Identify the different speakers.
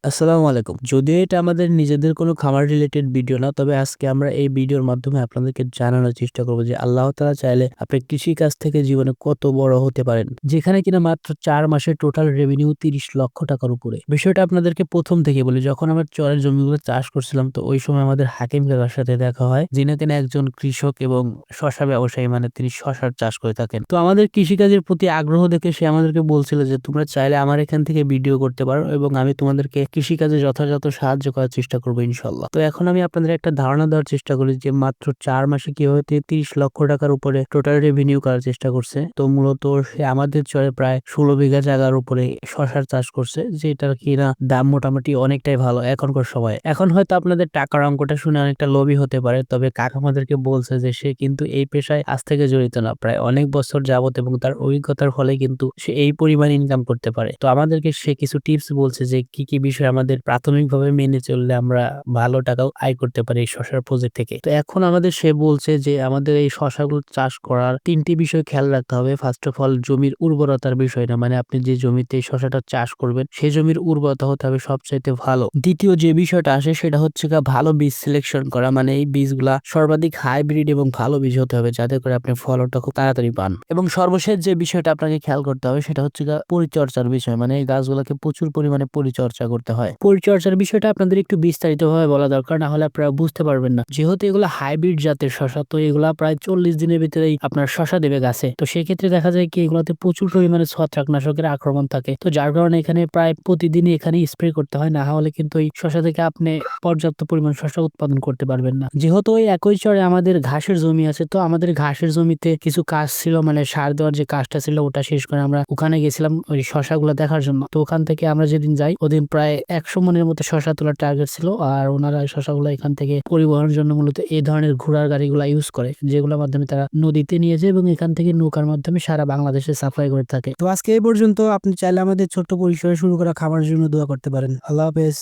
Speaker 1: আসসালামু আলাইকুম। যদিও এটা আমাদের নিজেদের কোনো খামার রিলেটেড ভিডিও না, তবে আজকে আমরা এই ভিডিওর মাধ্যমে আপনাদেরকে জানানোর চেষ্টা করব যে আল্লাহ তাআলা চাইলে আপনি কৃষিকাজ থেকে জীবনে কত বড় হতে পারেন। যেখানে কিনা মাত্র ৪ মাসে টোটাল রেভিনিউ ৩০ লক্ষ টাকার উপরে। বিষয়টা আপনাদেরকে ১ম থেকে বলি, যখন আমরা চরের জমিগুলো চাষ করছিলাম তো ওই সময় আমাদের হাকিম কাকার সাথে দেখা হয়, যিনি কিনা একজন কৃষক এবং শসা ব্যবসায়ী, মানে তিনি শসার চাষ করে থাকেন। তো আমাদের কৃষিকাজের প্রতি আগ্রহ দেখে সে আমাদেরকে বলছিল যে তোমরা চাইলে আমার এখান থেকে ভিডিও করতে পারো এবং আমি তোমাদেরকে কৃষিকাজে যথাযথ সাহায্য করার চেষ্টা করবো ইনশাল্লাহ। তো এখন আমি আপনাদের একটা ধারণা দেওয়ার চেষ্টা করি যে মাত্র ৪ মাসে কিভাবে ৩০ লক্ষ টাকার উপরে টোটাল রেভিনিউ করার চেষ্টা করছে। তো মূলত সে আমাদের চরে প্রায় ১৬ বিঘা জায়গার উপরে শশার চাষ করছে, যেটার কিনা দাম মোটামুটি অনেকটাই ভালো এখনকার সময়। এখন হয়তো আপনাদের টাকার অঙ্কটা শুনে অনেকটা লোভী হতে পারে, তবে কাকা আমাদেরকে বলছে যে সে কিন্তু এই পেশায় আজ থেকে জড়িত না, প্রায় অনেক বছর যাবত, এবং তার অভিজ্ঞতার ফলে কিন্তু সে এই পরিমাণ ইনকাম করতে পারে। তো আমাদেরকে সে কিছু টিপস বলছে যে কি কি বিষয় আমাদের প্রাথমিকভাবে মেনে চললে আমরা ভালো টাকাও আয় করতে পারি এই শশার প্রজেক্ট থেকে। তো এখন আমাদের সে বলছে যে আমাদের এই শশাগুলো চাষ করার ৩টি বিষয় খেয়াল রাখতে হবে। ফার্স্ট অফ অল জমির উর্বরতার বিষয়টা, মানে আপনি যে জমিতে এই শশাটা চাষ করবেন সেই জমির উর্বরতা হতে হবে সবচাইতে ভালো। দ্বিতীয় যে বিষয়টা আসে সেটা হচ্ছে ভালো বীজ সিলেকশন করা, মানে এই বীজগুলা সর্বাধিক হাইব্রিড এবং ভালো বীজ হতে হবে, যাতে করে আপনি ফলনটা খুব তাড়াতাড়ি পান। এবং সর্বশেষ যে বিষয়টা আপনাকে খেয়াল করতে হবে সেটা হচ্ছে পরিচর্যার বিষয়, মানে এই গাছগুলোকে প্রচুর পরিমাণে পরিচর্যা করতে হয়। পরিচর্যার বিষয়টা আপনাদের একটু বিস্তারিতভাবে বলা দরকার, না হলে আপনারা বুঝতে পারবেন না। যেহেতু এগুলো হাইব্রিড জাতের শশা, তো এগুলা প্রায় ৪০ দিনের ভিতরেই আপনার শশা দেবে গাছে। তো সেক্ষেত্রে দেখা যায় কি এগুলোতে প্রচুর পরিমাণে ছত্রাকনাশকের আক্রমণ থাকে, তো যার কারণে এখানে প্রায় প্রতিদিনই এখানে স্প্রে করতে হয়, না হলে কিন্তু এই শশা থেকে আপনি পর্যাপ্ত পরিমাণ শশা উৎপাদন করতে পারবেন না। যেহেতু ওই একই চরে আমাদের ঘাসের জমি আছে, তো আমাদের ঘাসের জমিতে কিছু কাজ ছিল, মানে সার দেওয়ার যে কাজটা ছিল ওটা শেষ করে আমরা ওখানে গেছিলাম ওই শশাগুলো দেখার জন্য। তো ওখান থেকে আমরা যেদিন যাই ওদিন প্রায় ১০০ মনের মতো শশা তোলার টার্গেট ছিল, আর ওনারা শশাগুলো এখান থেকে পরিবহনের জন্য মূলত এই ধরনের ঘোড়ার গাড়িগুলো ইউজ করে, যেগুলোর মাধ্যমে তারা নদীতে নিয়ে যায় এবং এখান থেকে নৌকার মাধ্যমে সারা বাংলাদেশে সাপ্লাই করে থাকে। তো আজকে এই পর্যন্ত। আপনি চাইলে আমাদের ছোট্ট পরিসরে শুরু করা খামারের জন্য দোয়া করতে পারেন। আল্লাহ হাফেজ।